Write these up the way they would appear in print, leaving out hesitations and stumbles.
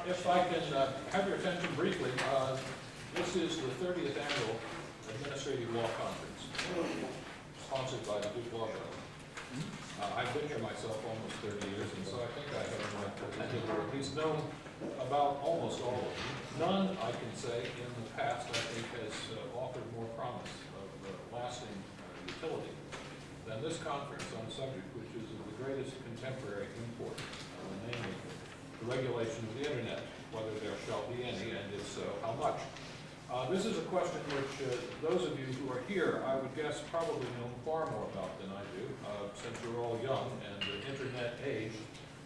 If I can have your attention briefly, this is the 30th Annual Administrative Law Conference, sponsored by the Duke Law Journal. I've been here myself almost 30 years, and so I think I have at least known about almost all of them. None, I can say, in the past, I think, has offered more promise of lasting utility than this conference on a subject which is of the greatest contemporary import, namely the regulation of the Internet, whether there shall be any, and if so, how much. This is a question which those of you who are here, I would guess, probably know far more about than I do, since you're all young and Internet age,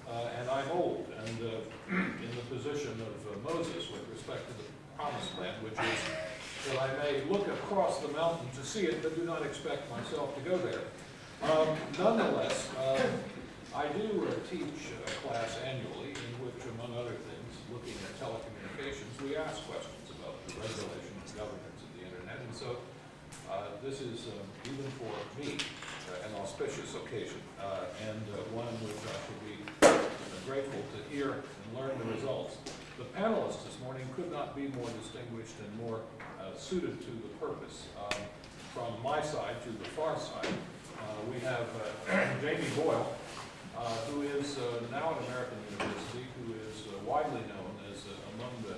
and I'm old, and in the position of Moses with respect to the promised land, which is that I may look across the mountain to see it, but do not expect myself to go there. Nonetheless, I do teach a class annually in which, among other things, looking at telecommunications, we ask questions about the regulation and governance of the Internet. And so this is, even for me, an auspicious occasion, and one in which I should be grateful to hear and learn the results. The panelists this morning could not be more distinguished and more suited to the purpose. From my side to the far side, we have Jamie Boyle, who is now at American University, who is widely known as among the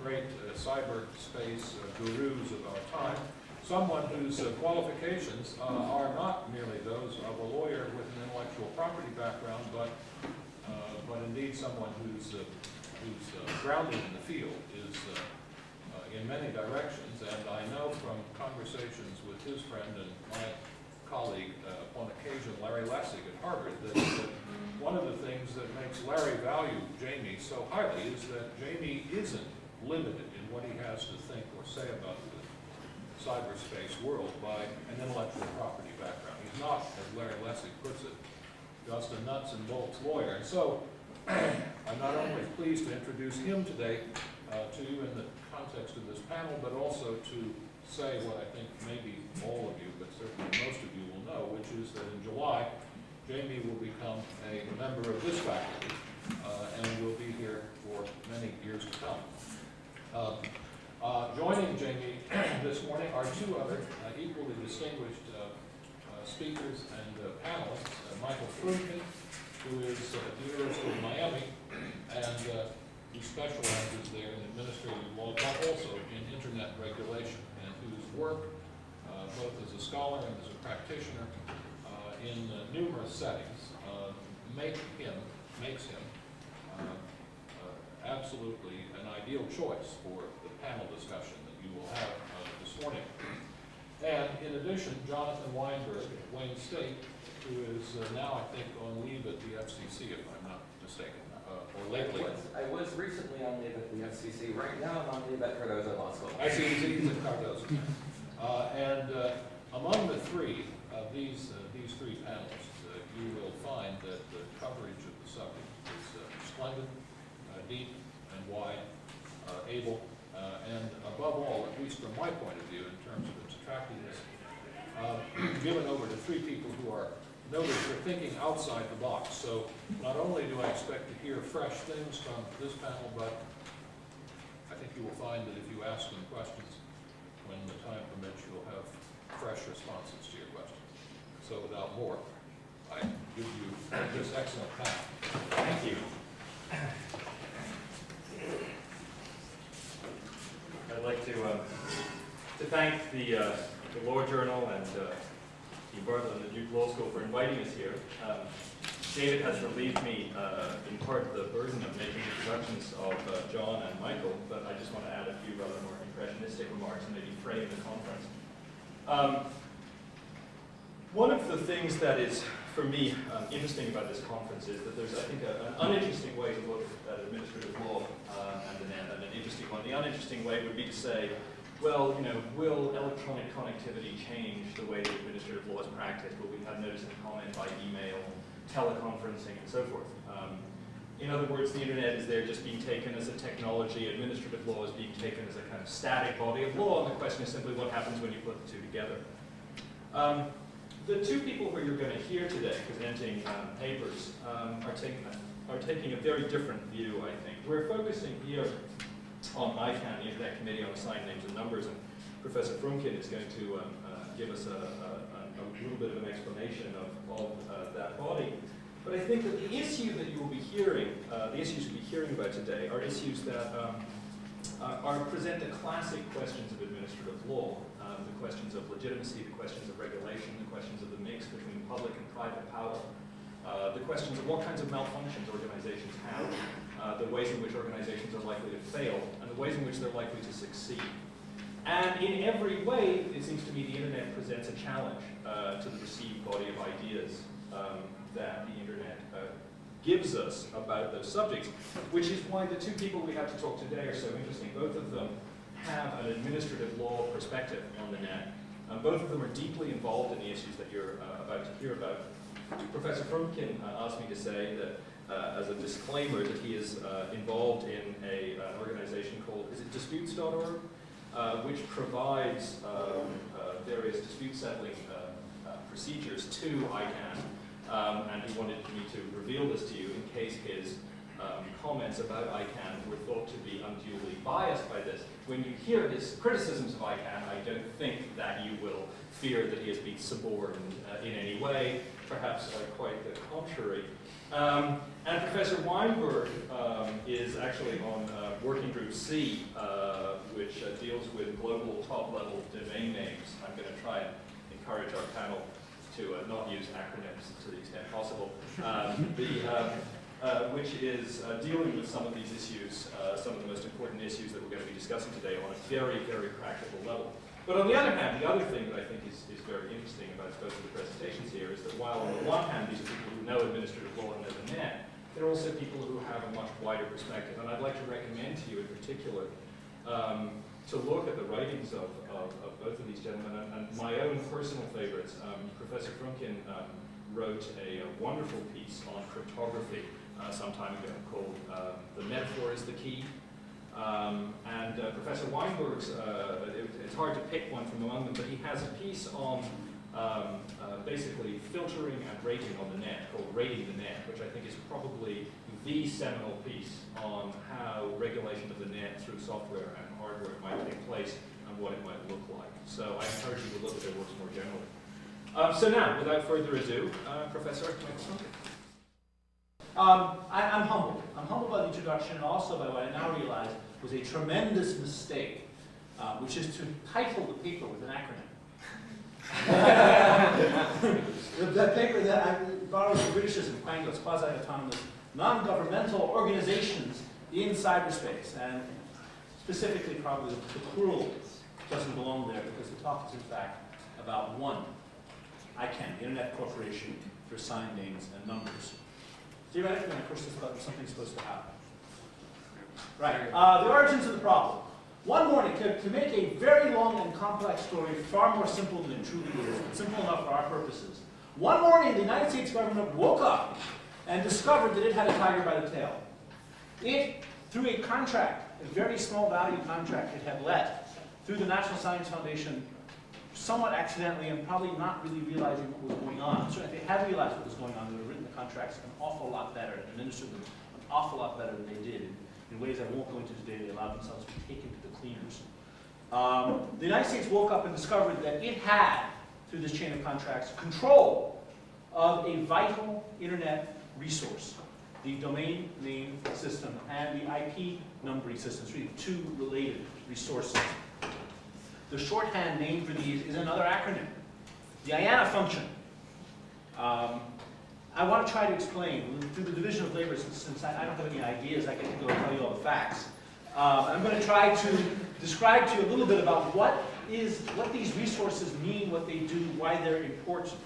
great cyberspace gurus of our time, someone whose qualifications are not merely those of a lawyer with an intellectual property background, but indeed someone whose grounding in the field is in many directions. And I know from conversations with his friend and my colleague on occasion, Larry Lessig at Harvard, that one of the things that makes Larry value Jamie so highly is that Jamie isn't limited in what he has to think or say about the cyberspace world by an intellectual property background. He's not, as Larry Lessig puts it, just a nuts and bolts lawyer. And so I'm not only pleased to introduce him today to you in the context of this panel, but also to say what I think maybe all of you, but certainly most of you will know, which is that in July, Jamie will become a member of this faculty and will be here for many years to come. Joining Jamie this morning are two other equally distinguished speakers and panelists, Michael Froomkin, who is at the University of Miami and who specializes there in administrative law, but also in Internet regulation, and whose work, both as a scholar and as a practitioner in numerous settings, makes him absolutely an ideal choice for the panel discussion that you will have this morning. And in addition, Jonathan Weinberg at Wayne State, who is now, I think, on leave at the FCC, if I'm not mistaken, or lately. I was recently on leave at the FCC. Right now, I'm on leave at Cardozo Law School. I see, he's at Cardozo. And among the three of these three panelists, you will find that the coverage of the subject is splendid, deep and wide, able, and above all, at least from my point of view, in terms of its attractiveness, given over to three people who are noted for thinking outside the box. So not only do I expect to hear fresh things from this panel, but I think you will find that if you ask them questions, when the time permits, you'll have fresh responses to your questions. So without more, I give you this excellent panel. Thank you. I'd like to thank the Law Journal and Steve Bartlett and the Duke Law School for inviting us here. David has relieved me in part of the burden of making introductions of John and Michael, but I just want to add a few rather more impressionistic remarks and maybe frame the conference. One of the things that is, for me, interesting about this conference is that there's, I think, an uninteresting way to look at administrative law and an interesting one. The uninteresting way would be to say, well, you know, will electronic connectivity change the way that administrative law is practiced? Will we have notice and comment by email, teleconferencing, and so forth? In other words, the Internet is there just being taken as a technology. Administrative law is being taken as a kind of static body of law, and the question is simply what happens when you put the two together. The two people who you're going to hear today presenting papers are are taking a very different view, I think. We're focusing here on ICANN, the Internet Committee on Assigned Names and Numbers, and Professor Froomkin is going to give us a little bit of an explanation of that body. But I think that the issue that you will be hearing, the issues you'll be hearing about today, are issues that present the classic questions of administrative law, the questions of legitimacy, the questions of regulation, the questions of the mix between public and private power, the questions of what kinds of malfunctions organizations have, the ways in which organizations are likely to fail, and the ways in which they're likely to succeed. And in every way, it seems to me the internet presents a challenge to the received body of ideas that the internet gives us about those subjects, which is why the two people we have to talk today are so interesting. Both of them have an administrative law perspective on the net. Both of them are deeply involved in the issues that you're about to hear about. Professor Froomkin asked me to say that, as a disclaimer, that he is involved in an organization called, is it disputes.org, which provides various dispute settling procedures to ICANN, and he wanted me to reveal this to you in case his comments about ICANN were thought to be unduly biased by this. When you hear his criticisms of ICANN, I don't think that you will fear that he has been suborned in any way, perhaps quite the contrary. And Professor Weinberg is actually on Working Group C, which deals with global top-level domain names. I'm going to try and encourage our panel to not use acronyms to the extent possible, which is dealing with some of these issues, some of the most important issues that we're going to be discussing today on a very, very practical level. But on the other hand, the other thing that I think is very interesting about both of the presentations here is that while on the one hand these are people who know administrative law and know the net, they're also people who have a much wider perspective. And I'd like to recommend to you in particular to look at the writings of both of these gentlemen, and my own personal favorites. Professor Froomkin wrote a wonderful piece on cryptography some time ago called The Metaphor is the Key. And Professor Weinberg's, it's hard to pick one from among them, but he has a piece on basically filtering and rating on the net, called Rating the Net, which I think is probably the seminal piece on how regulation of the net through software and hardware might take place and what it might look like. So I encourage you to look at their works more generally. So now, without further ado, Professor Froomkin. I'm humbled. I'm humbled by the introduction and also by what I now realize was a tremendous mistake, which is to title the paper with an acronym. The paper that borrows the Britishism, Quangos, quasi-autonomous, non-governmental organizations in cyberspace, and specifically probably the plural doesn't belong there because the talk is in fact about one, ICANN, the Internet Corporation for Assigned Names and Numbers. Theoretically, when I push this button, something's supposed to happen. Right. The origins of the problem. One morning, to make a very long and complex story far more simple than it truly is, but simple enough for our purposes, one morning the United States government woke up and discovered that it had a tiger by the tail. It, through a contract, a very small value contract it had let through the National Science Foundation, somewhat accidentally and probably not really realizing what was going on. Certainly, if they had realized what was going on, they would have written the contracts an awful lot better and administered them an awful lot better than they did in ways I won't go into today. They allowed themselves to be taken to the cleaners. The United States woke up and discovered that it had, through this chain of contracts, control of a vital internet resource, the domain name system and the IP numbering system, really two related resources. The shorthand name for these is another acronym, the IANA function. I want to try to explain, through the division of labor, since I don't have any ideas, I get to go and tell you all the facts. I'm going to try to describe to you a little bit about what these resources mean, what they do, why they're important.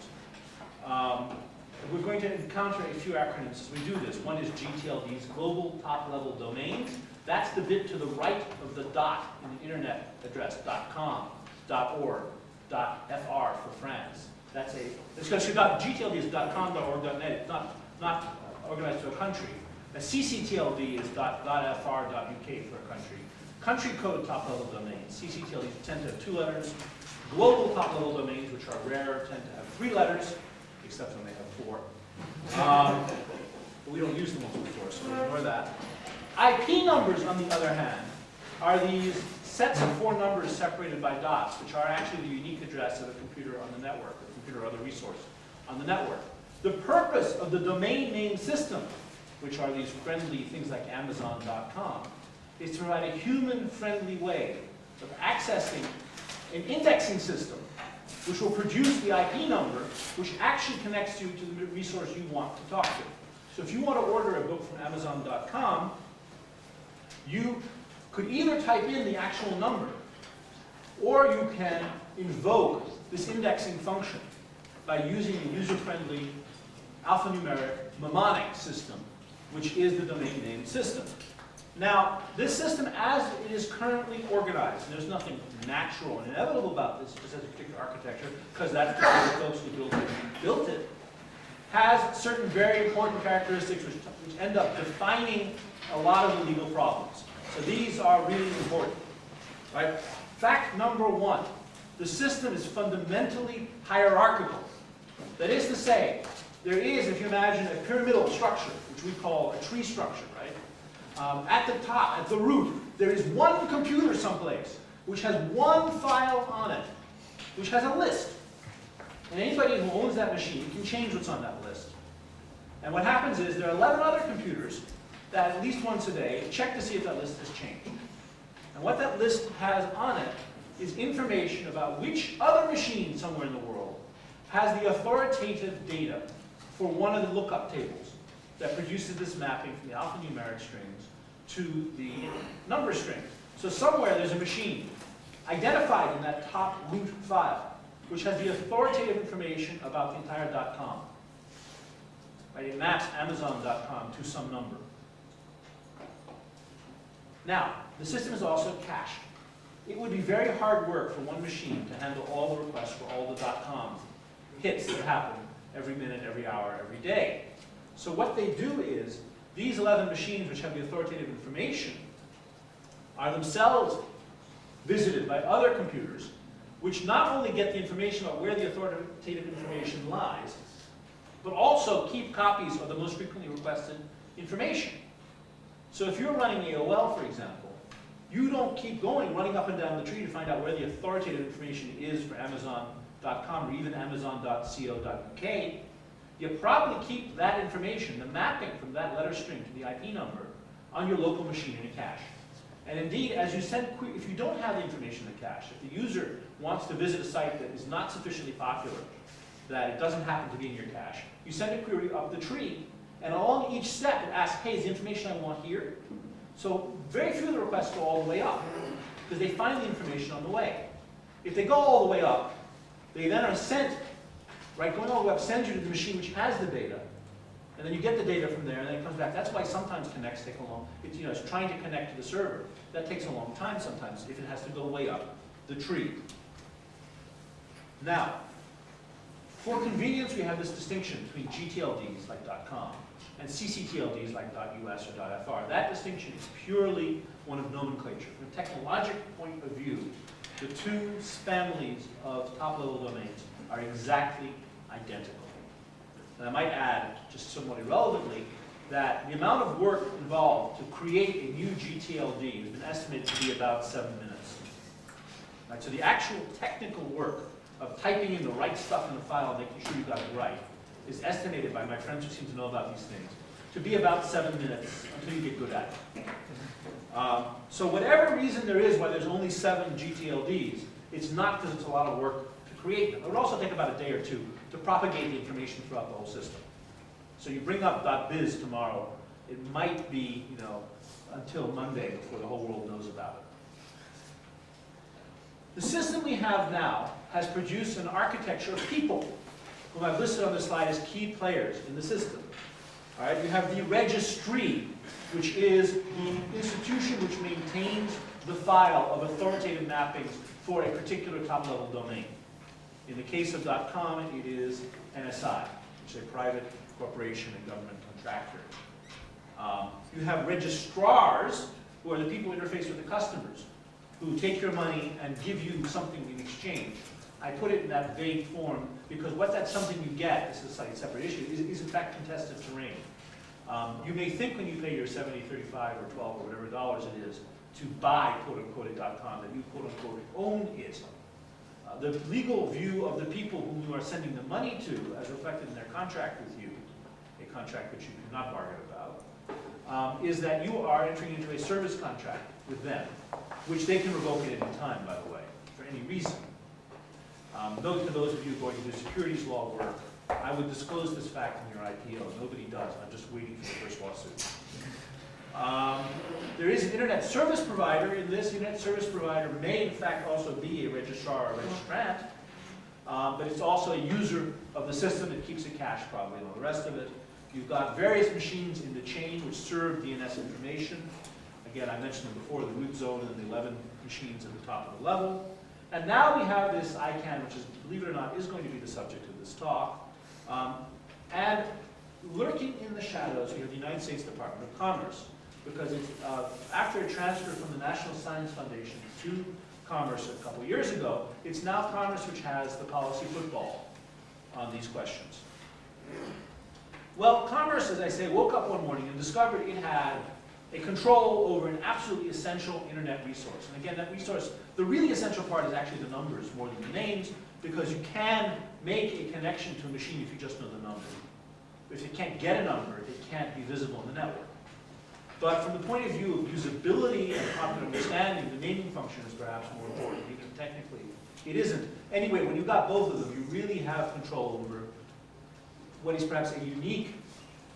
We're going to encounter a few acronyms as we do this. One is GTLDs, Global Top-Level Domains. That's the bit to the right of the dot in the internet address, .com, .org, .fr for France. That's because GTLD is .com, .org, .net. It's not organized to a country. A CCTLD is .fr, .uk for a country. Country code top-level domains. CCTLDs tend to have 2 letters. Global top-level domains, which are rare, tend to have 3 letters, except when they have 4. but we don't use them open source, so ignore that. IP numbers, on the other hand, are these sets of 4 numbers separated by dots, which are actually the unique address of a computer on the network, a computer or other resource on the network. The purpose of the domain name system, which are these friendly things like Amazon.com, is to provide a human-friendly way of accessing an indexing system which will produce the IP number, which actually connects you to the resource you want to talk to. So if you want to order a book from Amazon.com, you could either type in the actual number, or you can invoke this indexing function by using the user-friendly alphanumeric mnemonic system, which is the domain name system. Now, this system, as it is currently organized, and there's nothing natural and inevitable about this, it just has a particular architecture, because that's the way the folks who built it, has certain very important characteristics which end up defining a lot of the legal problems. So these are really important. Right? Fact number 1, the system is fundamentally hierarchical. That is to say, there is, if you imagine, a pyramidal structure, which we call a tree structure, right? At the top, at the root, there is one computer someplace, which has one file on it, which has a list. And anybody who owns that machine can change what's on that list. And what happens is there are 11 other computers that at least once a day check to see if that list has changed. And what that list has on it is information about which other machine somewhere in the world has the authoritative data for one of the lookup tables that produces this mapping from the alphanumeric strings to the number string. So somewhere there's a machine identified in that top root file which has the authoritative information about the entire .com. Right? It maps Amazon.com to some number. Now, the system is also cached. It would be very hard work for one machine to handle all the requests for all the .com hits that happen every minute, every hour, every day. So what they do is, these 11 machines which have the authoritative information are themselves visited by other computers, which not only get the information about where the authoritative information lies, but also keep copies of the most frequently requested information. So if you're running AOL, for example, you don't keep running up and down the tree to find out where the authoritative information is for Amazon.com or even Amazon.co.uk. You probably keep that information, the mapping from that letter string to the IP number, on your local machine in a cache. And indeed, as you send if you don't have the information in the cache, if the user wants to visit a site that is not sufficiently popular, that it doesn't happen to be in your cache, you send a query up the tree, and along each step it asks, hey, is the information I want here? So very few of the requests go all the way up, because they find the information on the way. If they go all the way up, they then are sent, right, going all the way up sends you to the machine which has the data, and then you get the data from there, and then it comes back. That's why sometimes connects take a long, it's trying to connect to the server. That takes a long time sometimes if it has to go way up the tree. Now, for convenience, we have this distinction between GTLDs like .com and CCTLDs like .us or .fr. That distinction is purely one of nomenclature. From a technological point of view, the two families of top-level domains are exactly identical. And I might add, just somewhat irrelevantly, that the amount of work involved to create a new GTLD has been estimated to be about 7 minutes. Right, so the actual technical work of typing in the right stuff in the file and making sure you got it right is estimated by my friends who seem to know about these things to be about 7 minutes until you get good at it. So whatever reason there is why there's only 7 GTLDs, it's not because it's a lot of work to create them. It would also take about a day or two to propagate the information throughout the whole system. So you bring up .biz tomorrow, it might be, until Monday before the whole world knows about it. The system we have now has produced an architecture of people, whom I've listed on this slide as key players in the system. All right, you have the registry, which is the institution which maintains the file of authoritative mappings for a particular top-level domain. In the case of .com, it is NSI, which is a private corporation and government contractor. You have registrars, who are the people who interface with the customers, who take your money and give you something in exchange. I put it in that vague form because what that something you get, this is a slightly separate issue, is in fact contested terrain. You may think when you pay your 70, 35, or 12, or whatever dollars it is to buy, quote unquote, a .com, that you, quote unquote, own it. The legal view of the people whom you are sending the money to, as reflected in their contract with you, a contract which you cannot bargain about, is that you are entering into a service contract with them, which they can revoke at any time, by the way, for any reason. Note to those of you going to do securities law work, I would disclose this fact in your IPO. Nobody does. I'm just waiting for the first lawsuit. There is an internet service provider in this. Internet service provider may, in fact, also be a registrar or a registrant, but it's also a user of the system. It keeps it cached, probably, and all the rest of it. You've got various machines in the chain which serve DNS information. Again, I mentioned them before, the root zone and the 11 machines at the top of the level. And now we have this ICANN, which is, believe it or not, is going to be the subject of this talk. And lurking in the shadows, we have the United States Department of Commerce, because it's, after a transfer from the National Science Foundation to Commerce a couple years ago, it's now Commerce which has the policy football on these questions. Well, Commerce, as I say, woke up one morning and discovered it had a control over an absolutely essential internet resource. And again, that resource, the really essential part is actually the numbers more than the names, because you can make a connection to a machine if you just know the number. If you can't get a number, it can't be visible in the network. But from the point of view of usability and popular understanding, the naming function is perhaps more important, even if technically it isn't. Anyway, when you've got both of them, you really have control over what is perhaps a unique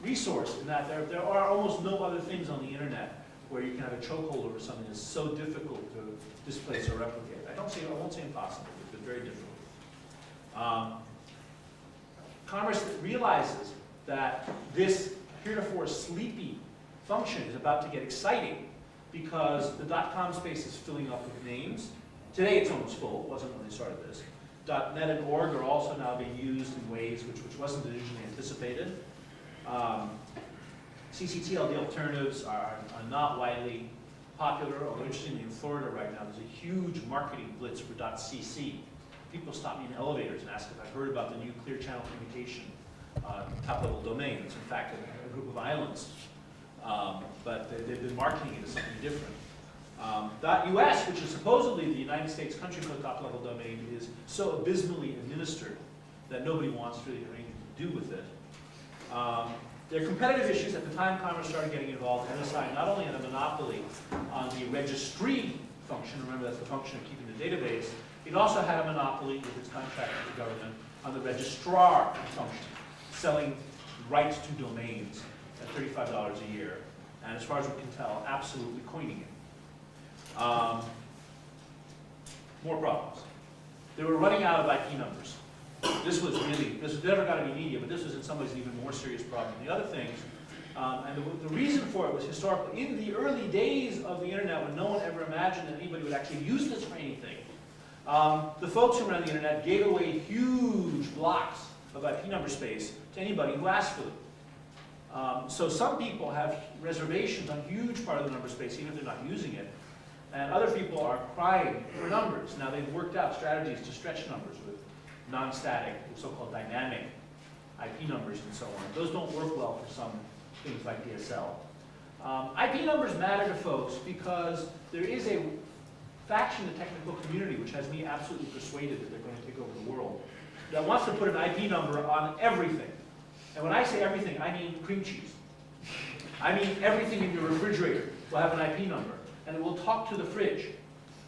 resource in that there are almost no other things on the internet where you can have a chokehold over something that's so difficult to displace or replicate. I won't say impossible, but very difficult. Commerce realizes that this heretofore sleepy function is about to get exciting because the .com space is filling up with names. Today it's almost full. It wasn't when they started this. .net and .org are also now being used in ways which wasn't originally anticipated. CCTLD alternatives are not widely popular, although interestingly in Florida right now there's a huge marketing blitz for .cc. People stop me in elevators and ask if I've heard about the new clear channel communication top-level domain. It's in fact a group of islands, but they've been marketing it as something different. .us, which is supposedly the United States country code top-level domain, is so abysmally administered that nobody wants really to have anything to do with it. There are competitive issues. At the time Commerce started getting involved, NSI not only had a monopoly on the registry function, remember that's the function of keeping the database, it also had a monopoly with its contract with the government on the registrar function, selling rights to domains at $35 a year, and as far as we can tell, absolutely coining it. More problems. They were running out of IP numbers. This never got any media, but this was in some ways an even more serious problem than the other things. And the reason for it was historical. In the early days of the internet, when no one ever imagined that anybody would actually use this for anything, the folks who ran the internet gave away huge blocks of IP number space to anybody who asked for them. So some people have reservations on huge part of the number space, even if they're not using it. And other people are crying for numbers. Now they've worked out strategies to stretch numbers with non-static, so-called dynamic IP numbers and so on. Those don't work well for some things like DSL. IP numbers matter to folks because there is a faction in the technical community which has me absolutely persuaded that they're going to take over the world, that wants to put an IP number on everything. And when I say everything, I mean cream cheese. I mean everything in your refrigerator will have an IP number, and it will talk to the fridge.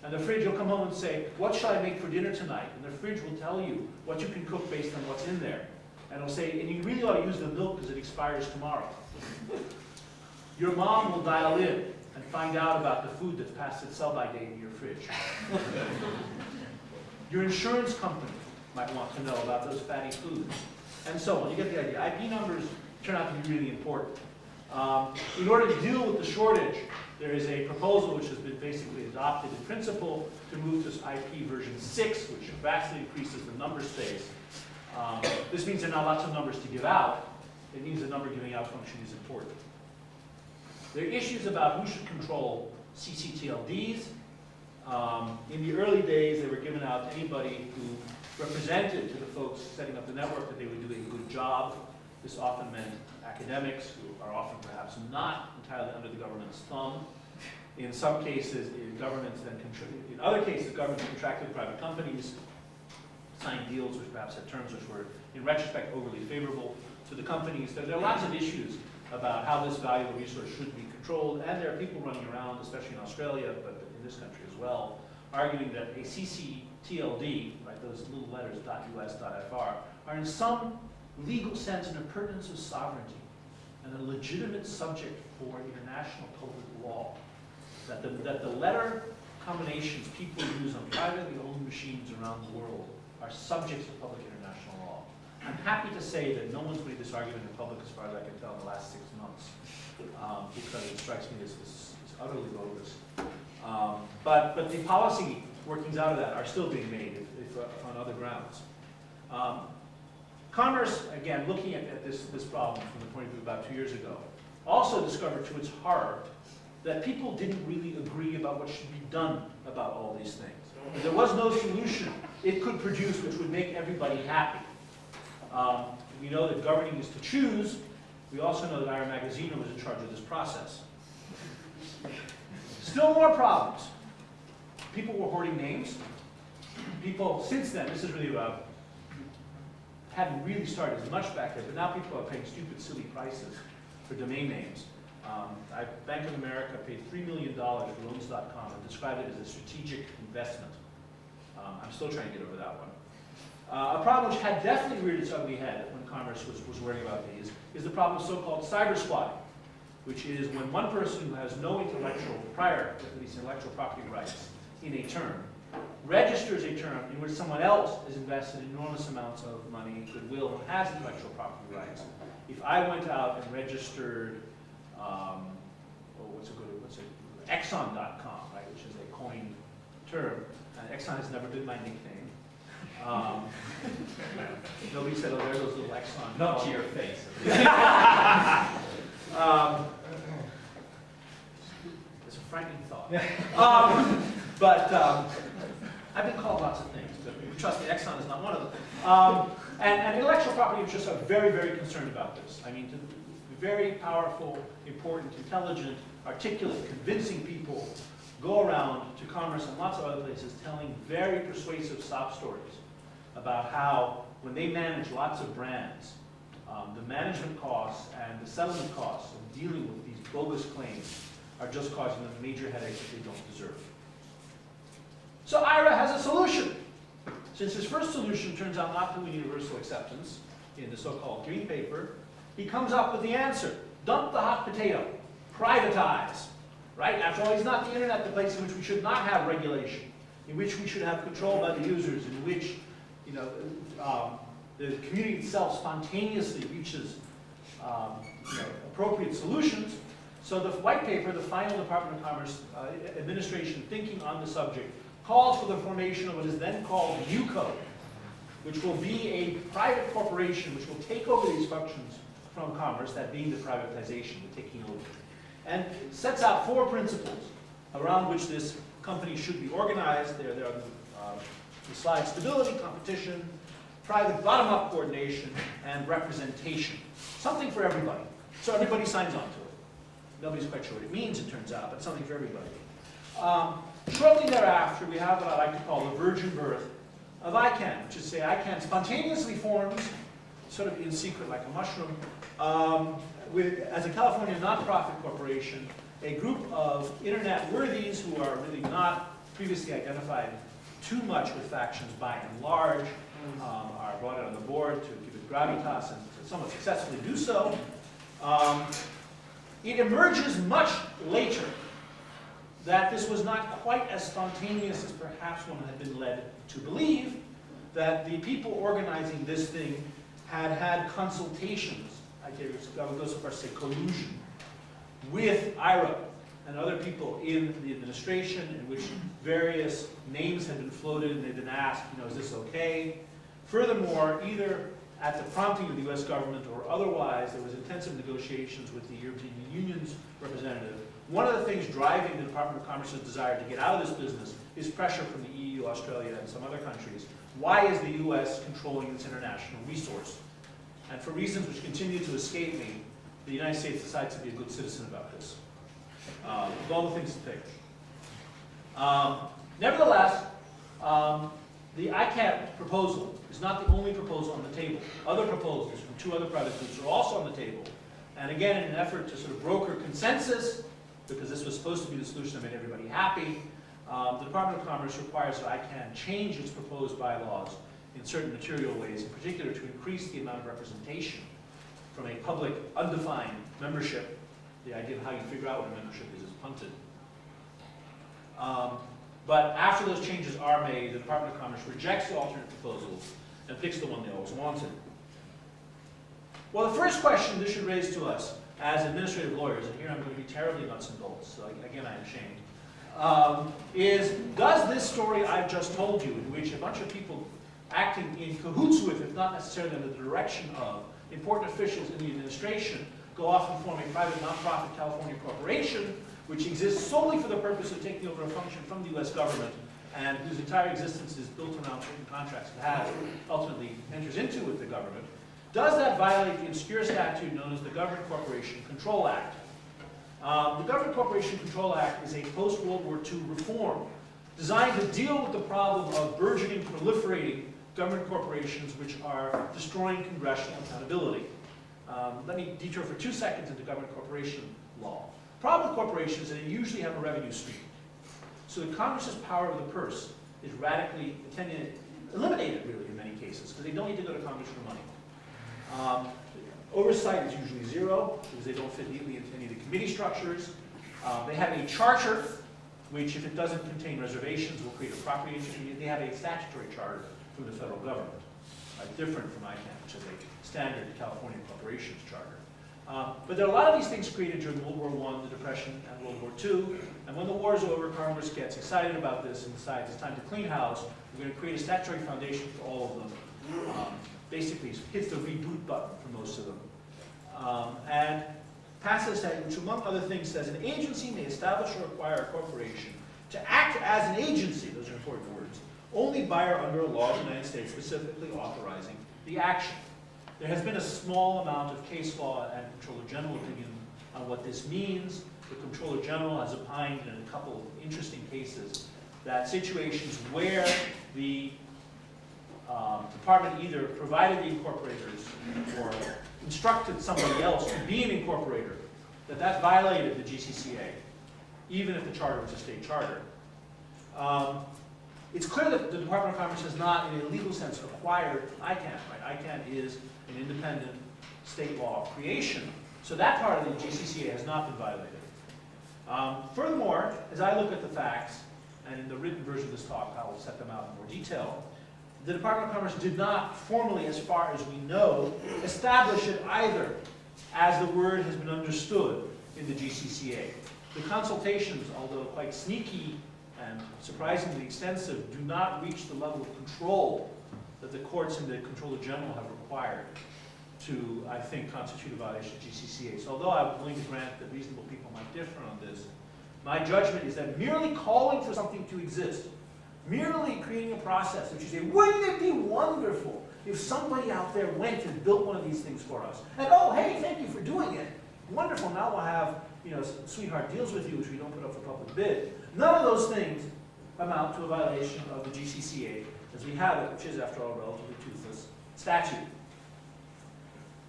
And the fridge will come home and say, what shall I make for dinner tonight? And the fridge will tell you what you can cook based on what's in there. And it'll say, and you really ought to use the milk because it expires tomorrow. Your mom will dial in and find out about the food that's past its sell-by date in your fridge. Your insurance company might want to know about those fatty foods, and so on. You get the idea. IP numbers turn out to be really important. In order to deal with the shortage, there is a proposal which has been basically adopted in principle to move to IP version 6, which vastly increases the number space. This means there are not lots of numbers to give out. It means the number giving out function is important. There are issues about who should control CCTLDs. In the early days, they were given out to anybody who represented to the folks setting up the network that they would do a good job. This often meant academics who are often perhaps not entirely under the government's thumb. In some cases, governments then in other cases, governments contracted with private companies, signed deals which perhaps had terms which were, in retrospect, overly favorable to the companies. There are lots of issues about how this valuable resource should be controlled, and there are people running around, especially in Australia, but in this country as well, arguing that a CCTLD, right, those little letters .us.fr, are in some legal sense an appurtenance of sovereignty and a legitimate subject for international public law. That the letter combinations people use on privately owned machines around the world are subjects of public international law. I'm happy to say that no one's made this argument in public, as far as I can tell, in the last 6 months, because it strikes me as utterly bogus. But the policy workings out of that are still being made if on other grounds. Commerce, again, looking at this problem from the point of view about 2 years ago, also discovered to its horror that people didn't really agree about what should be done about all these things. There was no solution it could produce which would make everybody happy. We know that governing is to choose. We also know that Ira Magaziner was in charge of this process. Still more problems. People were hoarding names. People, since then, this is really hadn't really started as much back there, but now people are paying stupid, silly prices for domain names. Bank of America paid $3 million for loans.com and described it as a strategic investment. I'm still trying to get over that one. A problem which had definitely reared its ugly head when Commerce was worrying about these is the problem of so-called cyber squatting, which is when one person who has no prior intellectual property rights in a term registers a term in which someone else has invested enormous amounts of money, goodwill, and has intellectual property rights. If I went out and registered Exxon.com, right, which is a coined term, and Exxon has never been my nickname. Nobody said, oh, there are those little Exxon. Not to your face. It's a frightening thought. I've been called lots of things, but trust me, Exxon is not one of them. And intellectual property interests are very, very concerned about this. I mean, very powerful, important, intelligent, articulate, convincing people go around to Commerce and lots of other places telling very persuasive sob stories about how, when they manage lots of brands, the management costs and the settlement costs of dealing with these bogus claims are just causing them major headaches that they don't deserve. So Ira has a solution. Since his first solution turns out not to win universal acceptance in the so-called green paper, he comes up with the answer. Dump the hot potato. Privatize. Right? After all, it's not the internet the place in which we should not have regulation, in which we should have control by the users, in which the community itself spontaneously reaches appropriate solutions. So the white paper, the final Department of Commerce administration thinking on the subject, calls for the formation of what is then called UCO, which will be a private corporation which will take over these functions from Commerce, that being the privatization, the taking over, and sets out 4 principles around which this company should be organized. There are the slide: stability, competition, private bottom-up coordination, and representation. Something for everybody. So everybody signs on to it. Nobody's quite sure what it means, it turns out, but something for everybody. Shortly thereafter, we have what I like to call the virgin birth of ICANN, which is to say ICANN spontaneously forms, sort of in secret like a mushroom, as a California nonprofit corporation, a group of internet worthies who are really not previously identified too much with factions by and large, are brought in on the board to give it gravitas and somewhat successfully do so. It emerges much later that this was not quite as spontaneous as perhaps one had been led to believe, that the people organizing this thing had had consultations, I would go so far as to say collusion, with IRA and other people in the administration, in which various names had been floated and they'd been asked, is this okay? Furthermore, either at the prompting of the US government or otherwise, there was intensive negotiations with the European Union's representative. One of the things driving the Department of Commerce's desire to get out of this business is pressure from the EU, Australia, and some other countries. Why is the US controlling this international resource? And for reasons which continue to escape me, the United States decides to be a good citizen about this. With all the things to pick. Nevertheless, the ICANN proposal is not the only proposal on the table. Other proposals from two other private groups are also on the table. And again, in an effort to sort of broker consensus, because this was supposed to be the solution that made everybody happy, the Department of Commerce requires that ICANN change its proposed bylaws in certain material ways, in particular to increase the amount of representation from a public, undefined membership. The idea of how you figure out what a membership is punted. But after those changes are made, the Department of Commerce rejects the alternate proposals and picks the one they always wanted. Well, the first question this should raise to us as administrative lawyers, and here I'm going to be terribly nuts and bolts, so again I am ashamed, is does this story I've just told you, in which a bunch of people acting in cahoots with, if not necessarily under the direction of, important officials in the administration, go off and form a private nonprofit California corporation, which exists solely for the purpose of taking over a function from the US government, and whose entire existence is built around certain contracts it has, ultimately enters into with the government, does that violate the obscure statute known as the Government Corporation Control Act? The Government Corporation Control Act is a post-World War II reform designed to deal with the problem of burgeoning, proliferating government corporations which are destroying congressional accountability. Let me detour for 2 seconds into government corporation law. The problem with corporations is that they usually have a revenue stream. So the Congress's power of the purse is radically eliminated, really, in many cases, because they don't need to go to Congress for money. Oversight is usually zero, because they don't fit neatly into any of the committee structures. They have a charter, which, if it doesn't contain reservations, will create a property interest. They have a statutory charter from the federal government, different from ICANN, which is a standard California corporations charter. But there are a lot of these things created during World War I, the Depression, and World War II. And when the war is over, Congress gets excited about this and decides it's time to clean house. We're going to create a statutory foundation for all of them. Basically, hits the reboot button for most of them. And passes a statute which, among other things, says an agency may establish or acquire a corporation to act as an agency, those are important words, only by or under a law of the United States specifically authorizing the action. There has been a small amount of case law and Comptroller General opinion on what this means. The Comptroller General has opined in a couple of interesting cases that situations where the department either provided the incorporators or instructed somebody else to be an incorporator, that violated the GCCA, even if the charter was a state charter. It's clear that the Department of Commerce has not, in a legal sense, acquired ICANN. Right? ICANN is an independent state law creation, so that part of the GCCA has not been violated. Furthermore, as I look at the facts, and in the written version of this talk, I will set them out in more detail, the Department of Commerce did not formally, as far as we know, establish it either, as the word has been understood in the GCCA. The consultations, although quite sneaky and surprisingly extensive, do not reach the level of control that the courts and the Comptroller General have required to, I think, constitute a violation of GCCA. So although I'm willing to grant that reasonable people might differ on this, my judgment is that merely calling for something to exist, merely creating a process which you say, wouldn't it be wonderful if somebody out there went and built one of these things for us? And oh, hey, thank you for doing it. Wonderful, now we'll have, sweetheart deals with you, which we don't put up for public bid. None of those things amount to a violation of the GCCA as we have it, which is, after all, a relatively toothless statute.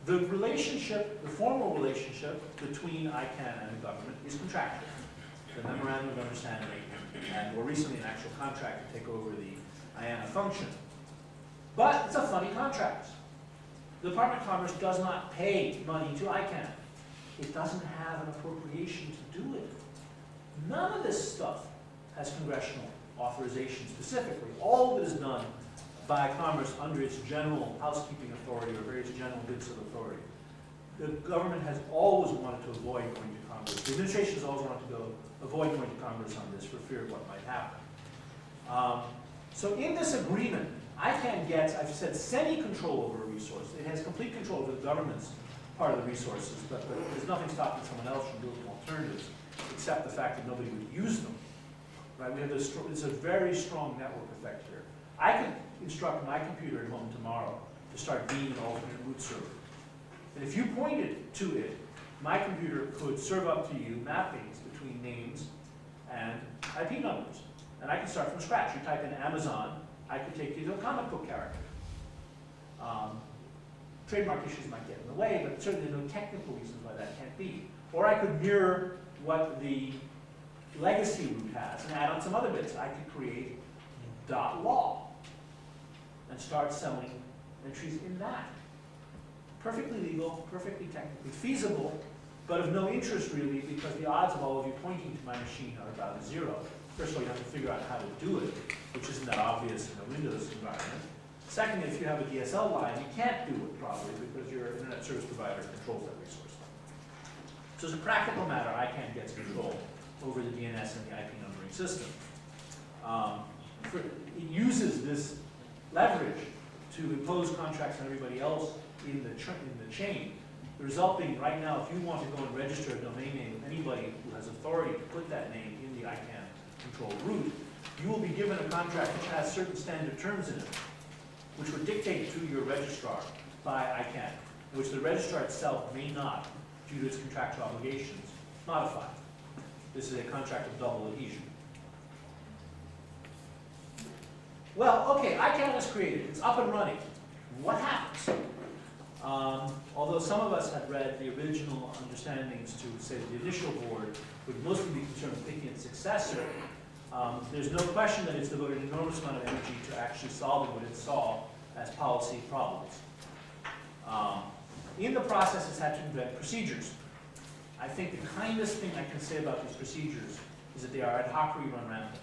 The relationship, the formal relationship between ICANN and the government is contractual. The memorandum of understanding, and more recently an actual contract to take over the IANA function. But it's a funny contract. The Department of Commerce does not pay money to ICANN. It doesn't have an appropriation to do it. None of this stuff has congressional authorization specifically. All of it is done by Commerce under its general housekeeping authority or various general bits of authority. The government has always wanted to avoid going to Congress. The administration has always wanted to avoid going to Congress on this for fear of what might happen. So in this agreement, ICANN gets, I've said, semi-control over a resource. It has complete control over the government's part of the resources, but there's nothing stopping someone else from building alternatives, except the fact that nobody would use them. Right? We have this, it's a very strong network effect here. I could instruct my computer at home tomorrow to start being an alternate root server. And if you pointed to it, my computer could serve up to you mappings between names and IP numbers. And I could start from scratch. You type in Amazon, I could take you to a comic book character. Trademark issues might get in the way, but certainly no technical reasons why that can't be. Or I could mirror what the legacy root has and add on some other bits. I could create .law and start selling entries in that. Perfectly legal, perfectly technically feasible, but of no interest really, because the odds of all of you pointing to my machine are about 0. First of all, you have to figure out how to do it, which isn't that obvious in a Windows environment. Secondly, if you have a DSL line, you can't do it probably because your internet service provider controls that resource. So as a practical matter, ICANN gets control over the DNS and the IP numbering system. It uses this leverage to impose contracts on everybody else in the chain. The result being, right now, if you want to go and register a domain name of anybody who has authority to put that name in the ICANN control root, you will be given a contract which has certain standard terms in it, which were dictated to your registrar by ICANN, which the registrar itself may not, due to its contractual obligations, modify. This is a contract of double adhesion. Well, okay, ICANN was created. It's up and running. What happens? Although some of us had read the original understandings to say that the initial board would mostly be concerned with picking its successor, there's no question that it's devoted an enormous amount of energy to actually solving what it saw as policy problems. In the process, it's had to invent procedures. I think the kindest thing I can say about these procedures is that they are ad hoc run rampant.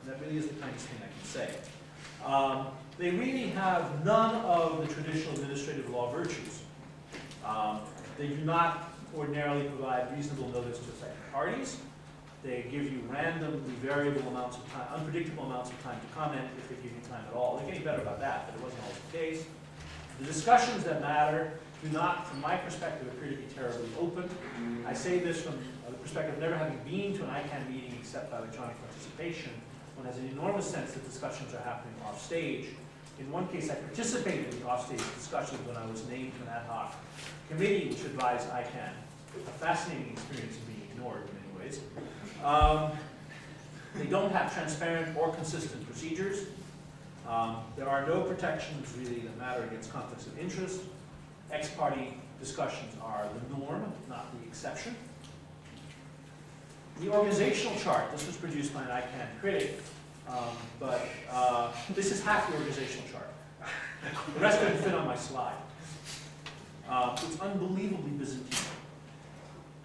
And that really is the kindest thing I can say. They really have none of the traditional administrative law virtues. They do not ordinarily provide reasonable notice to affected parties. They give you randomly variable amounts of time, unpredictable amounts of time to comment if they give you time at all. They're getting better about that, but it wasn't always the case. The discussions that matter do not, from my perspective, appear to be terribly open. I say this from the perspective of never having been to an ICANN meeting except by electronic participation. One has an enormous sense that discussions are happening off stage. In one case, I participated in the offstage discussions when I was named to an ad hoc committee which advised ICANN. A fascinating experience of being ignored in many ways. They don't have transparent or consistent procedures. There are no protections really that matter against conflicts of interest. Ex-party discussions are the norm, not the exception. The organizational chart, this was produced by an ICANN critic, but this is half the organizational chart. The rest didn't fit on my slide. It's unbelievably Byzantine.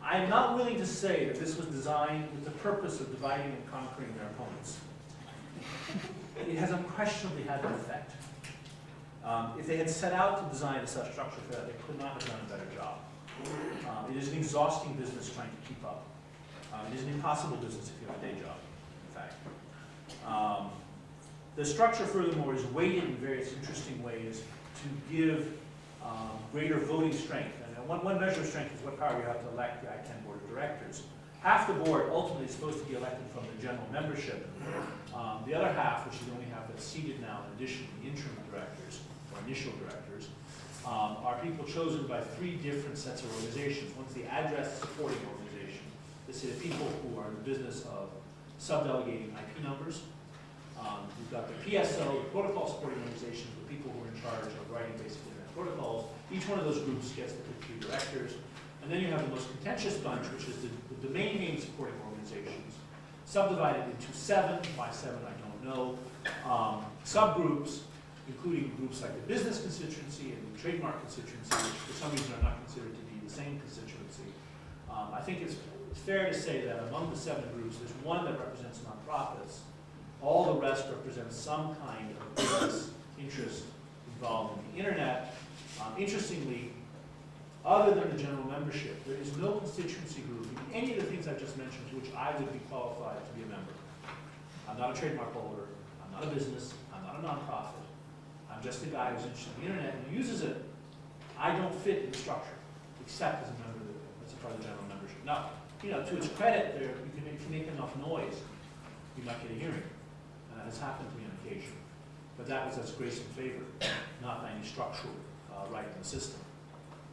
I am not willing to say that this was designed with the purpose of dividing and conquering their opponents. It has unquestionably had an effect. If they had set out to design a such structure for that, they could not have done a better job. It is an exhausting business trying to keep up. It is an impossible business if you have a day job, in fact. The structure, furthermore, is weighted in various interesting ways to give greater voting strength. And one measure of strength is what power you have to elect the ICANN board of directors. Half the board ultimately is supposed to be elected from the general membership. The other half, which is the only half that's seated now in addition to the interim directors, or initial directors, are people chosen by 3 different sets of organizations. One's the address supporting organization. This is the people who are in the business of subdelegating IP numbers. You've got the PSO, the protocol supporting organizations, the people who are in charge of writing basic internet protocols. Each one of those groups gets to pick 3 directors. And then you have the most contentious bunch, which is the domain name supporting organizations, subdivided into 7, why 7 I don't know, subgroups, including groups like the business constituency and the trademark constituency, which for some reason are not considered to be the same constituency. I think it's fair to say that among the 7 groups, there's one that represents nonprofits. All the rest represent some kind of business interest involved in the internet. Interestingly, other than the general membership, there is no constituency group in any of the things I've just mentioned to which I would be qualified to be a member. I'm not a trademark holder, I'm not a business, I'm not a nonprofit. I'm just a guy who's interested in the internet and uses it. I don't fit in the structure, except as a member as a part of the general membership. Now, to its credit, if you make enough noise, you might get a hearing. Has happened to me on occasion. But that was as grace and favor, not any structural right in the system.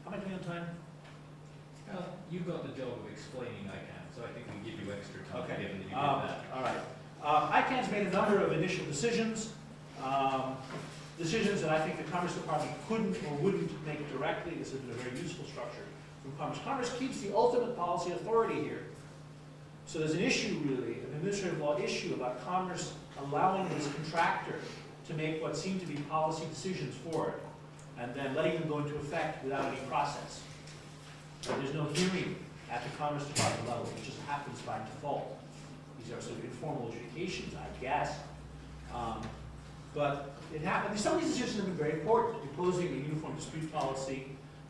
How am I doing on time? You've got the job of explaining ICANN, so I think we give you extra time, Okay. given that you did that. All right. ICANN's made a number of initial decisions. Decisions that I think the Commerce Department couldn't or wouldn't make directly. This has been a very useful structure from Commerce. Commerce keeps the ultimate policy authority here. So there's an issue, really, an administrative law issue about Commerce allowing this contractor to make what seem to be policy decisions for it, and then letting them go into effect without any process. And there's no hearing at the Commerce Department level. It just happens by default. These are sort of informal adjudications, I guess. But it happens. Some of these decisions have been very important. Imposing a uniform dispute policy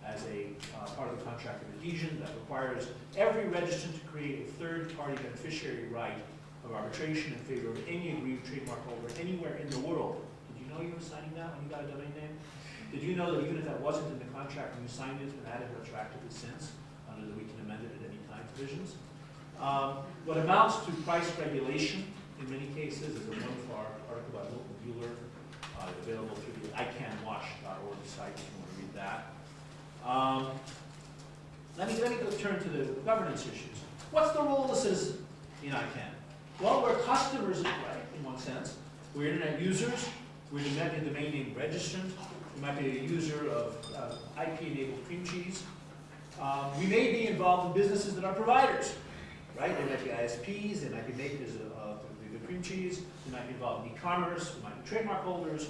as a part of the contract of adhesion that requires every registrant to create a third-party beneficiary right of arbitration in favor of any aggrieved trademark holder anywhere in the world. Did you know you were signing that when you got a domain name? Did you know that even if that wasn't in the contract when you signed it, it's been added retroactively since, under the we can amend it at any time provisions? What amounts to price regulation, in many cases, is a wonderful article by Milton Buehler, available through the ICANNWash.org site if you want to read that. Let me go turn to the governance issues. What's the role of the citizen in ICANN? Well, we're customers, right, in one sense. We're internet users. We're a domain name registrant. We might be a user of IP-enabled cream cheese. We may be involved in businesses that are providers, right? They might be ISPs. They might be makers of the cream cheese. They might be involved in e-commerce. We might be trademark holders,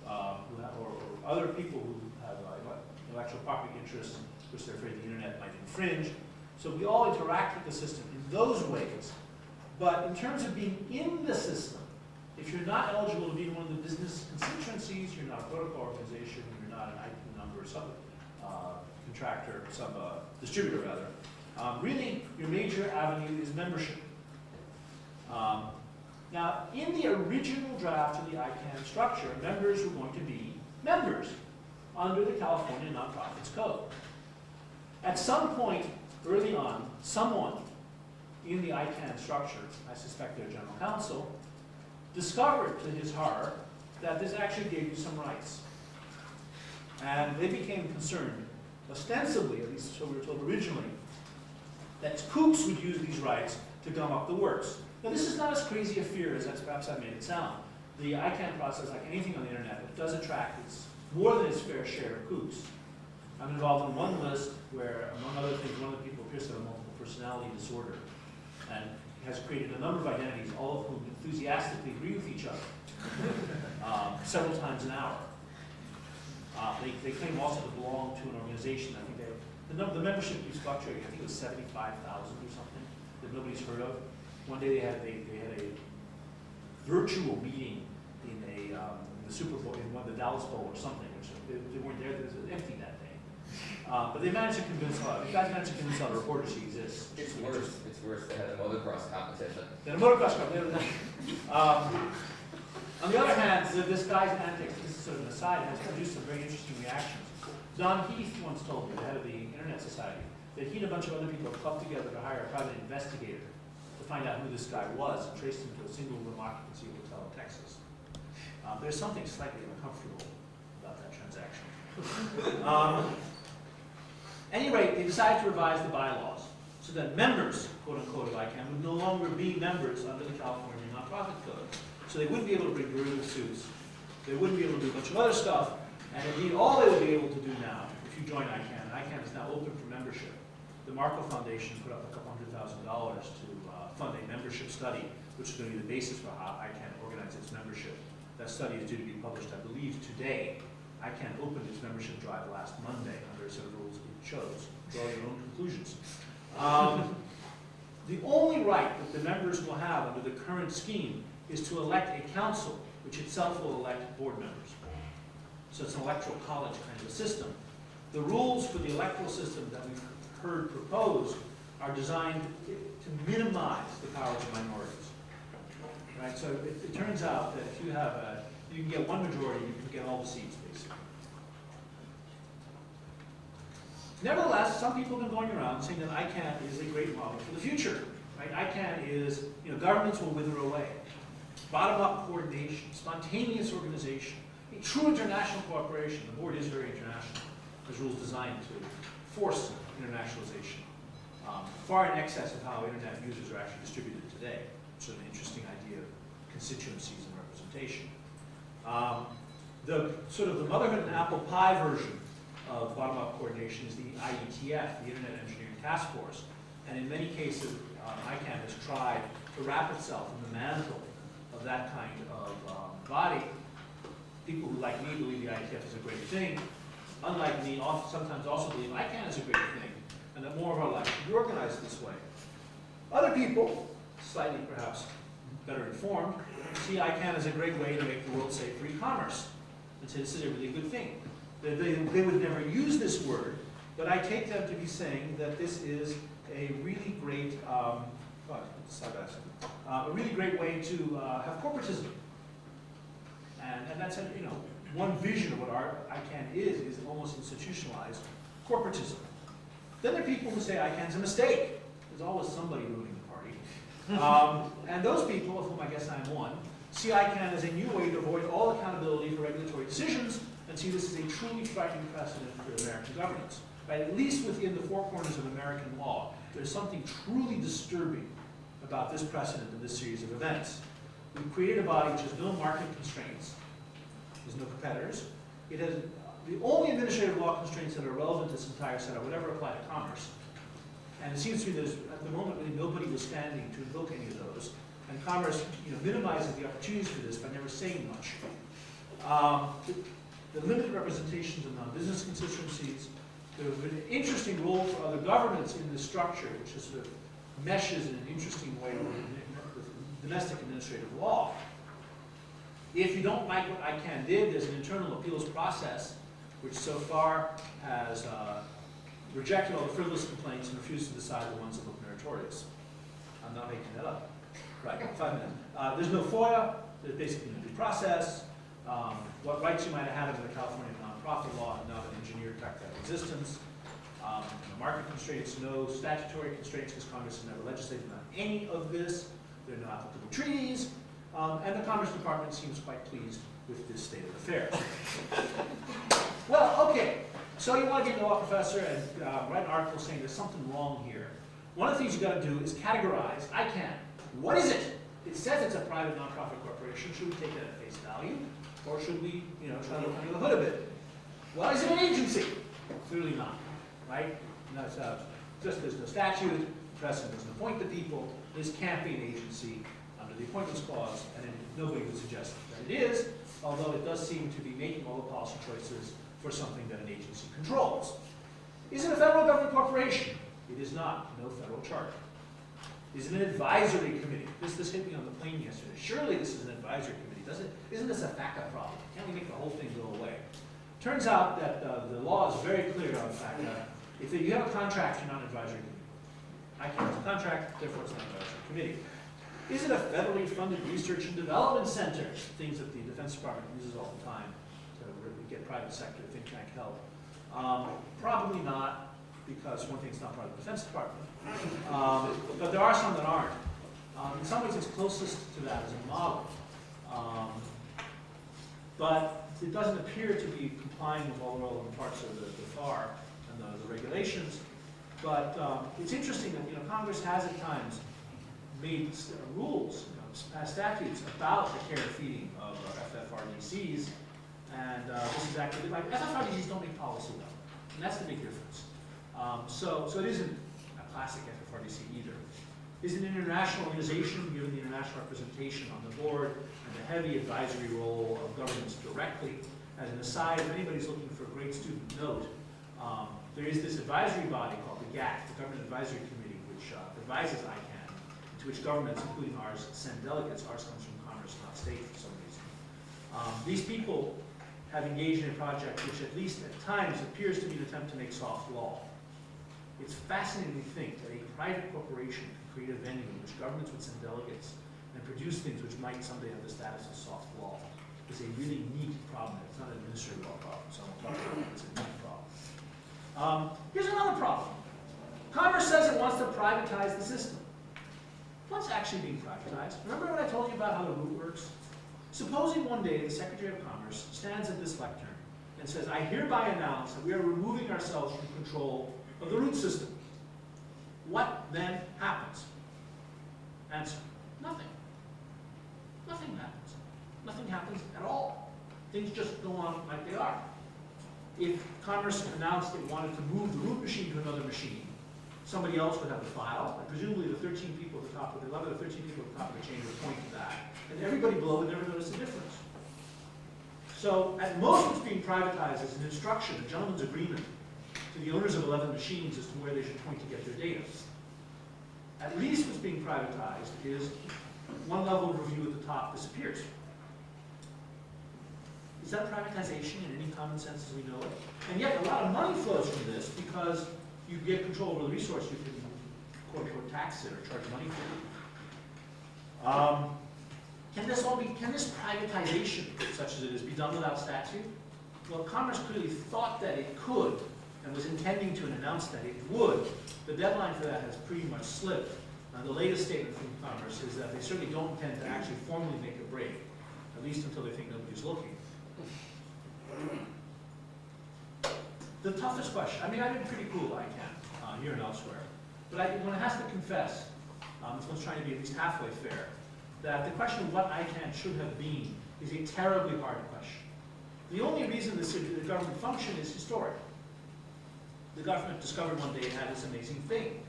or other people who have intellectual property interests, which they're afraid the internet might infringe. So we all interact with the system in those ways. But in terms of being in the system, if you're not eligible to be in one of the business constituencies, you're not a protocol organization, you're not an IP number, distributor rather. Really, your major avenue is membership. Now, in the original draft of the ICANN structure, members were going to be members under the California Nonprofits Code. At some point early on, someone in the ICANN structure, I suspect their general counsel, discovered to his horror that this actually gave you some rights. And they became concerned, ostensibly, at least so we were told originally, that kooks would use these rights to gum up the works. Now, this is not as crazy a fear as perhaps I made it sound. The ICANN process, like anything on the internet, it does attract more than its fair share of kooks. I'm involved in one list where, among other things, one of the people appears to have a multiple personality disorder and has created a number of identities, all of whom enthusiastically agree with each other several times an hour. They claim also to belong to an organization. I think the membership keeps fluctuating. I think it was 75,000 or something that nobody's heard of. One day they had a virtual meeting in the Super Bowl, in one of the Dallas Bowl or something, which they weren't there. It was empty that day. But they managed to convince the guys managed to convince all the reporters he exists. It's worse. It's worse. They had a motocross competition. Then a motocross competition. On the other hand, this guy's antics, this is sort of an aside, has produced some very interesting reactions. Don Heath once told me, the head of the Internet Society, that he and a bunch of other people clubbed together to hire a private investigator to find out who this guy was and traced him to a single room occupancy hotel in Texas. There's something slightly uncomfortable about that transaction. At any rate, they decided to revise the bylaws so that members, quote unquote, of ICANN would no longer be members under the California Nonprofit Code. So they wouldn't be able to bring derivative suits. They wouldn't be able to do a bunch of other stuff. And indeed, all they would be able to do now, if you join ICANN, ICANN is now open for membership. The Marco Foundation put up a couple $100,000 to fund a membership study, which is going to be the basis for how ICANN organizes its membership. That study is due to be published, I believe, today. ICANN opened its membership drive last Monday under a set of rules it chose. Draw your own conclusions. The only right that the members will have under the current scheme is to elect a council, which itself will elect board members. So it's an electoral college kind of a system. The rules for the electoral system that we've heard proposed are designed to minimize the powers of minorities. Right? So it turns out that if you have you can get one majority, you can get all the seats, basically. Nevertheless, some people have been going around saying that ICANN is a great model for the future. Right? ICANN is, governments will wither away. Bottom-up coordination, spontaneous organization, a true international cooperation. The board is very international. There's rules designed to force internationalization, far in excess of how internet users are actually distributed today. It's an interesting idea of constituencies and representation. The sort of the motherhood and apple pie version of bottom-up coordination is the IETF, the Internet Engineering Task Force. And in many cases, ICANN has tried to wrap itself in the mantle of that kind of body. People who, like me, believe the IETF is a great thing, unlike me, sometimes also believe ICANN is a great thing, and that more of our life should be organized this way. Other people, slightly perhaps better informed, see ICANN as a great way to make the world safe for e-commerce, and say this is a really good thing. They would never use this word, but I take them to be saying that this is a really great, a really great way to have corporatism. And that's, one vision of what our ICANN is almost institutionalized corporatism. Then there are people who say ICANN's a mistake. There's always somebody ruining the party. And those people, of whom I guess I'm one, see ICANN as a new way to avoid all accountability for regulatory decisions and see this as a truly frightening precedent for American governance. Right? At least within the four corners of American law, there's something truly disturbing about this precedent and this series of events. We've created a body which has no market constraints. There's no competitors. It has the only administrative law constraints that are relevant to this entire setup would ever apply to commerce. And it seems to me there's, at the moment, really nobody was standing to invoke any of those. And commerce minimizes the opportunities for this by never saying much. The limited representations of non-business constituencies, there's an interesting role for other governments in this structure, which is sort of meshes in an interesting way with domestic administrative law. If you don't like what ICANN did, there's an internal appeals process, which so far has rejected all the frivolous complaints and refused to decide the ones that look meritorious. I'm not making that up. Right, 5 minutes. There's no FOIA, there's basically no due process. What rights you might have had under the California nonprofit law have now been engineered back to existence. No market constraints, no statutory constraints, because Congress has never legislated on any of this. There are no applicable treaties. And the Commerce Department seems quite pleased with this state of affairs. Well, okay, so you want to get a law professor and write an article saying there's something wrong here. One of the things you've got to do is categorize ICANN. What is it? It says it's a private nonprofit corporation. Should we take that at face value? Or should we, try to look under the hood of it? Well, is it an agency? Clearly not, right? No, it's just there's no statute, precedent doesn't appoint the people. This can't be an agency under the Appointments Clause, and nobody would suggest that it is, although it does seem to be making all the policy choices for something that an agency controls. Is it a federal government corporation? It is not. No federal charter. Is it an advisory committee? This hit me on the plane yesterday. Surely this is an advisory committee. Isn't this a FACA problem? Can't we make the whole thing go away? Turns out that the law is very clear on FACA. If you have a contract, you're not an advisory committee. ICANN has a contract, therefore it's not an advisory committee. Is it a federally funded research and development center? Things that the Defense Department uses all the time to really get private sector think tank help. Probably not, because one thing, it's not part of the Defense Department. But there are some that aren't. In some ways, it's closest to that as a model. But it doesn't appear to be complying with all the relevant parts of the FAR and the regulations. But it's interesting that Congress has at times made rules, passed statutes about the care and feeding of FFRDCs, and this is actually like FFRDCs don't make policy though, and that's the big difference. So it isn't a classic FFRDC either. Is an international organization given the international representation on the board and the heavy advisory role of governments directly. As an aside, if anybody's looking for a great student note, there is this advisory body called the GAC, the Government Advisory Committee, which advises ICANN, to which governments, including ours, send delegates. Ours comes from Commerce, not state, for some reason. These people have engaged in a project which, at least at times, appears to be an attempt to make soft law. It's fascinating to think that a private corporation can create a venue in which governments would send delegates and produce things which might someday have the status of soft law. It's a really neat problem. It's not an administrative law problem, so I won't talk about it. It's a neat problem. Here's another problem. Commerce says it wants to privatize the system. What's actually being privatized? Remember what I told you about how the root works? Supposing one day the Secretary of Commerce stands at this lectern and says, I hereby announce that we are removing ourselves from control of the root system. What then happens? Answer, nothing. Nothing happens. Nothing happens at all. Things just go on like they are. If Congress announced it wanted to move the root machine to another machine, somebody else would have the file, and presumably the 13 people at the top of the 11 or 13 people at the top of the chain would point to that, and everybody below would never notice the difference. So at most what's being privatized is an instruction, a gentleman's agreement to the owners of 11 machines as to where they should point to get their data. At least what's being privatized is one level of review at the top disappears. Is that privatization in any common sense as we know it? And yet a lot of money flows from this because you get control over the resource, you can quote unquote tax it or charge money for it. Can this privatization, such as it is, be done without statute? Well, Congress clearly thought that it could and was intending to announce that it would. The deadline for that has pretty much slipped. The latest statement from Congress is that they certainly don't intend to actually formally make a break, at least until they think nobody's looking. The toughest question, I mean, I've been pretty cool, ICANN, here and elsewhere, but one has to confess, this one's trying to be at least halfway fair, that the question of what ICANN should have been is a terribly hard question. The only reason the government function is historic. The government discovered one day it had this amazing thing.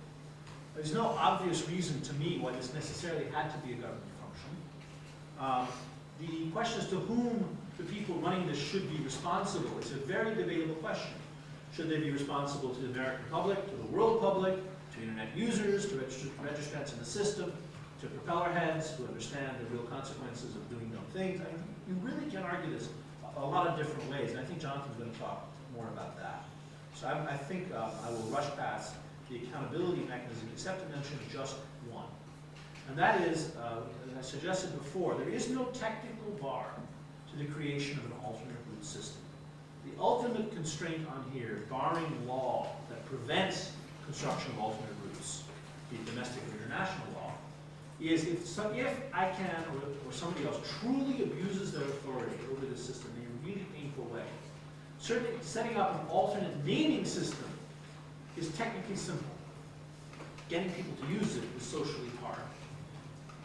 There's no obvious reason to me why this necessarily had to be a government function. The question as to whom the people running this should be responsible is a very debatable question. Should they be responsible to the American public, to the world public, to internet users, to registrants in the system, to propeller heads who understand the real consequences of doing dumb things? I mean, you really can argue this a lot of different ways, and I think Jonathan's going to talk more about that. So I think I will rush past the accountability mechanism, except to mention just one. And that is, as I suggested before, there is no technical bar to the creation of an alternate root system. The ultimate constraint on here, barring law that prevents construction of alternate routes, be it domestic or international law, is if ICANN or somebody else truly abuses their authority over the system in a really painful way. Certainly, setting up an alternate naming system is technically simple. Getting people to use it is socially hard.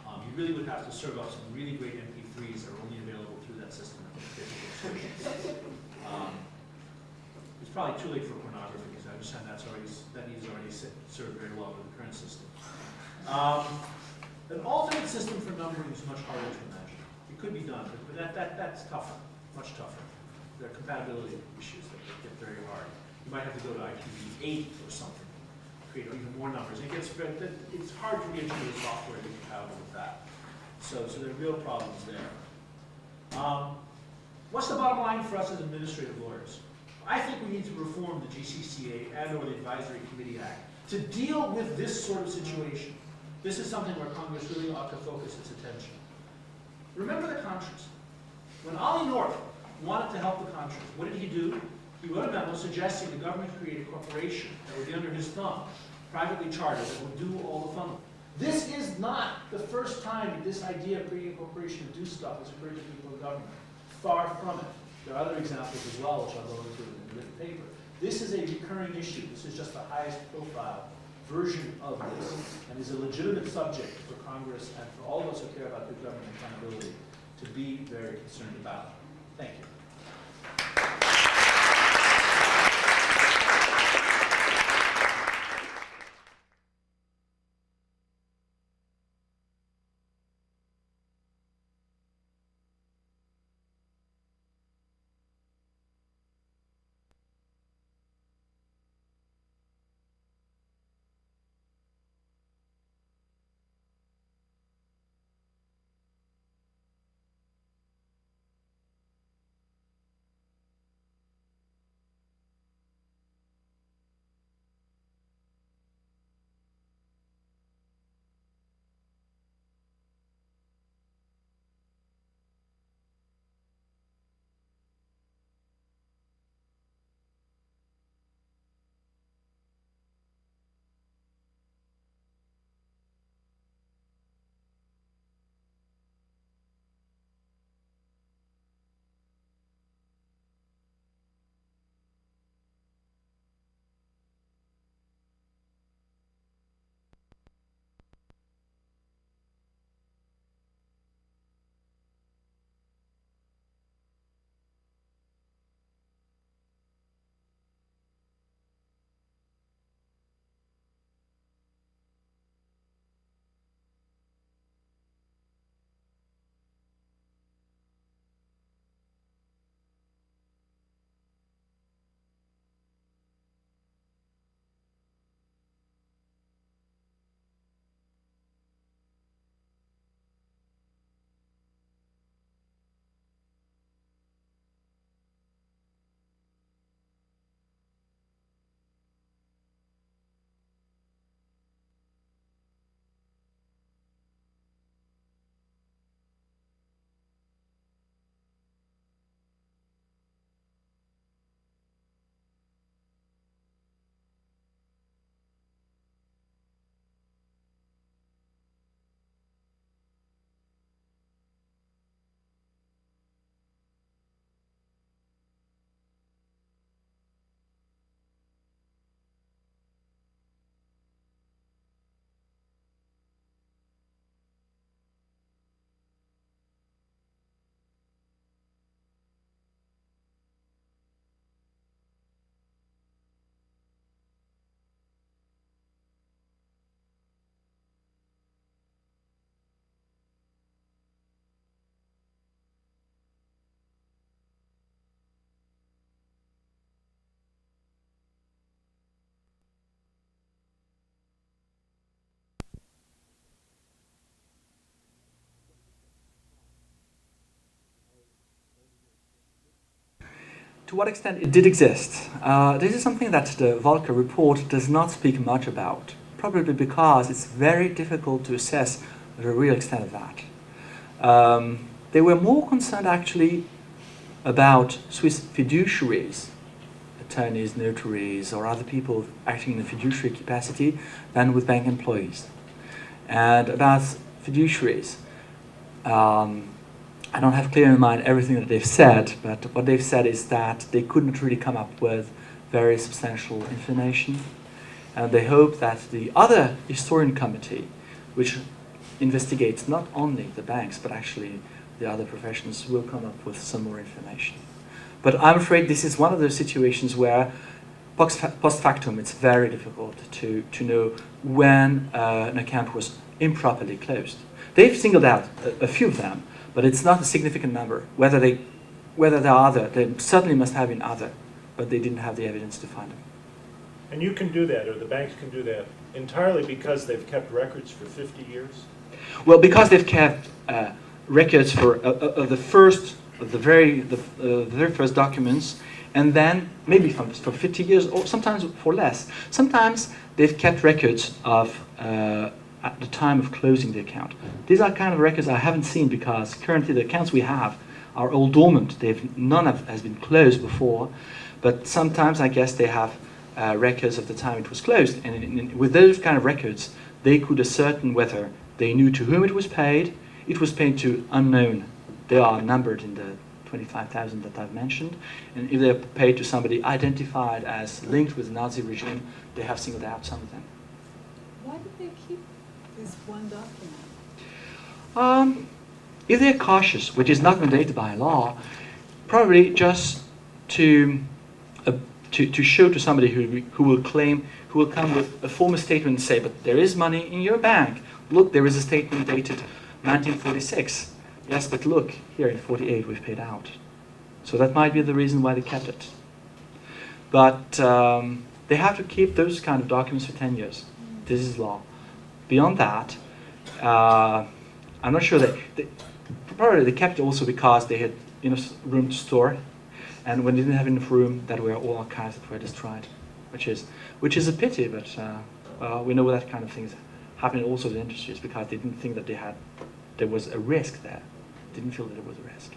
You really would have to serve up some really great MP3s that are only available through that system. It's probably too late for pornography because I understand that needs already served very well with the current system. An alternate system for numbering is much harder to imagine. It could be done, but that's tougher, much tougher. There are compatibility issues that get very hard. You might have to go to IPv8 or something, create even more numbers. It's hard to get the software to be compatible with that. So there are real problems there. What's the bottom line for us as administrative lawyers? I think we need to reform the GCCA and/or the Advisory Committee Act to deal with this sort of situation. This is something where Congress really ought to focus its attention. Remember the Contras. When Ollie North wanted to help the Contras, what did he do? He wrote a memo suggesting the government create a corporation that would be under his thumb, privately chartered, that would do all the funding. This is not the first time that this idea of creating a corporation to do stuff has occurred to people in government. Far from it. There are other examples as well, which I'll go into in the written paper. This is a recurring issue. This is just the highest profile version of this, and is a legitimate subject for Congress and for all of us who care about good government accountability to be very concerned about. Thank you. to what extent it did exist. This is something that the Volcker report does not speak much about, probably because it's very difficult to assess the real extent of that. They were more concerned actually about Swiss fiduciaries, attorneys, notaries, or other people acting in a fiduciary capacity than with bank employees. And about fiduciaries, I don't have clear in mind everything that they've said, but what they've said is that they couldn't really come up with very substantial information. And they hope that the other historian committee, which investigates not only the banks, but actually the other professions, will come up with some more information. But I'm afraid this is one of those situations where post factum it's very difficult to know when an account was improperly closed. They've singled out a few of them, but it's not a significant number. Whether there are other, they certainly must have been other, but they didn't have the evidence to find them. And you can do that, or the banks can do that, entirely because they've kept records for 50 years? Well, because they've kept records for the very first documents, and then maybe for 50 years, or sometimes for less. Sometimes they've kept records of at the time of closing the account. These are kind of records I haven't seen because currently the accounts we have are all dormant. None has been closed before, but sometimes I guess they have records of the time it was closed, and with those kind of records, they could ascertain whether they knew to whom it was paid. It was paid to unknown. They are numbered in the 25,000 that I've mentioned, and if they're paid to somebody identified as linked with the Nazi regime, they have singled out some of them. Why did they keep this one document? If they're cautious, which is not mandated by law, probably just to show to somebody who will come with a formal statement and say, but there is money in your bank. Look, there is a statement dated 1946. Yes, but look, here in 48 we've paid out. So that might be the reason why they kept it. But they have to keep those kind of documents for 10 years. This is law. Beyond that, I'm not sure that probably they kept it also because they had enough room to store, and when they didn't have enough room, that were all archives that were destroyed, which is a pity. But we know that kind of things happen in all sorts of industries because they didn't think that there was a risk there. Didn't feel that there was a risk.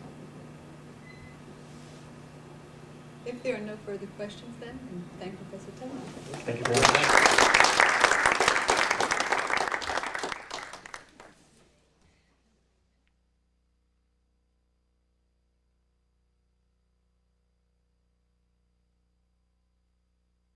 If there are no further questions then, thank Professor Taylor. Thank you very much.